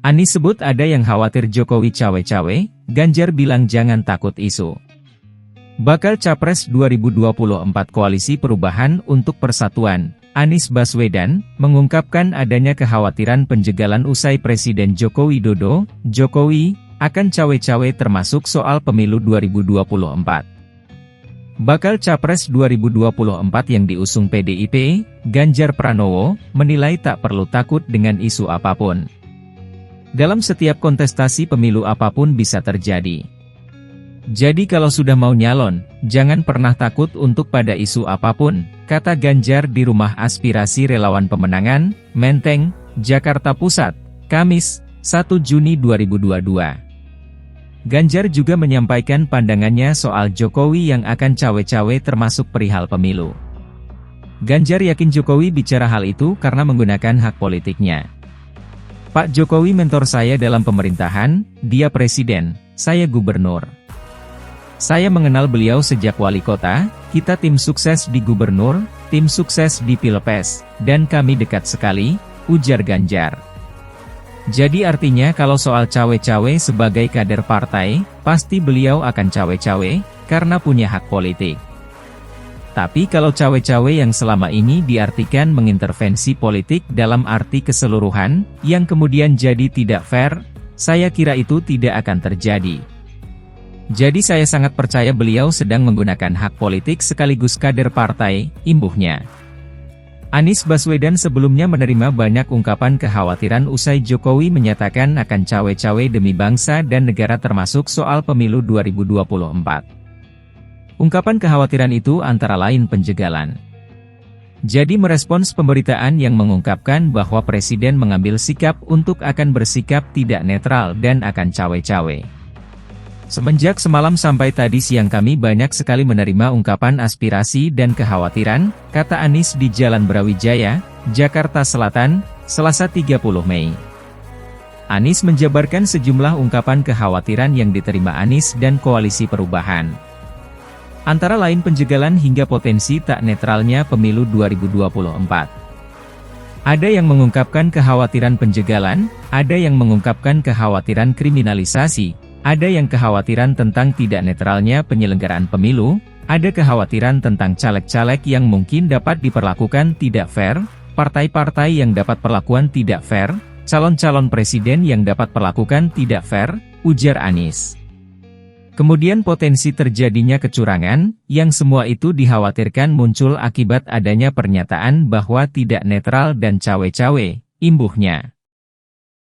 Anies sebut ada yang khawatir Jokowi cawe-cawe, Ganjar bilang jangan takut isu. Bakal Capres 2024 Koalisi Perubahan untuk Persatuan, Anies Baswedan, mengungkapkan adanya kekhawatiran penjegalan usai Presiden Joko Widodo, Jokowi, akan cawe-cawe termasuk soal pemilu 2024. Bakal Capres 2024 yang diusung PDIP, Ganjar Pranowo, menilai tak perlu takut dengan isu apapun. Dalam setiap kontestasi pemilu apapun bisa terjadi. Jadi kalau sudah mau nyalon, jangan pernah takut untuk pada isu apapun, kata Ganjar di Rumah Aspirasi Relawan Pemenangan, Menteng, Jakarta Pusat, Kamis, 1 Juni 2022. Ganjar juga menyampaikan pandangannya soal Jokowi yang akan cawe-cawe termasuk perihal pemilu. Ganjar yakin Jokowi bicara hal itu karena menggunakan hak politiknya. Pak Jokowi mentor saya dalam pemerintahan, dia presiden, saya gubernur. Saya mengenal beliau sejak wali kota, kita tim sukses di gubernur, tim sukses di Pilpres, dan kami dekat sekali, ujar Ganjar. Jadi artinya kalau soal cawe-cawe sebagai kader partai, pasti beliau akan cawe-cawe, karena punya hak politik. Tapi kalau cawe-cawe yang selama ini diartikan mengintervensi politik dalam arti keseluruhan, yang kemudian jadi tidak fair, saya kira itu tidak akan terjadi. Jadi saya sangat percaya beliau sedang menggunakan hak politik sekaligus kader partai, imbuhnya. Anies Baswedan sebelumnya menerima banyak ungkapan kekhawatiran usai Jokowi menyatakan akan cawe-cawe demi bangsa dan negara termasuk soal pemilu 2024. Ungkapan kekhawatiran itu antara lain penjegalan. Jadi merespons pemberitaan yang mengungkapkan bahwa Presiden mengambil sikap untuk akan bersikap tidak netral dan akan cawe-cawe. Semenjak semalam sampai tadi siang kami banyak sekali menerima ungkapan aspirasi dan kekhawatiran, kata Anies di Jalan Brawijaya, Jakarta Selatan, Selasa 30 Mei. Anies menjabarkan sejumlah ungkapan kekhawatiran yang diterima Anies dan Koalisi Perubahan. Antara lain penjegalan hingga potensi tak netralnya pemilu 2024. Ada yang mengungkapkan kekhawatiran penjegalan, ada yang mengungkapkan kekhawatiran kriminalisasi, ada yang kekhawatiran tentang tidak netralnya penyelenggaraan pemilu, ada kekhawatiran tentang caleg-caleg yang mungkin dapat diperlakukan tidak fair, partai-partai yang dapat perlakuan tidak fair, calon-calon presiden yang dapat perlakukan tidak fair, ujar Anies. Kemudian potensi terjadinya kecurangan, yang semua itu dikhawatirkan muncul akibat adanya pernyataan bahwa tidak netral dan cawe-cawe, imbuhnya.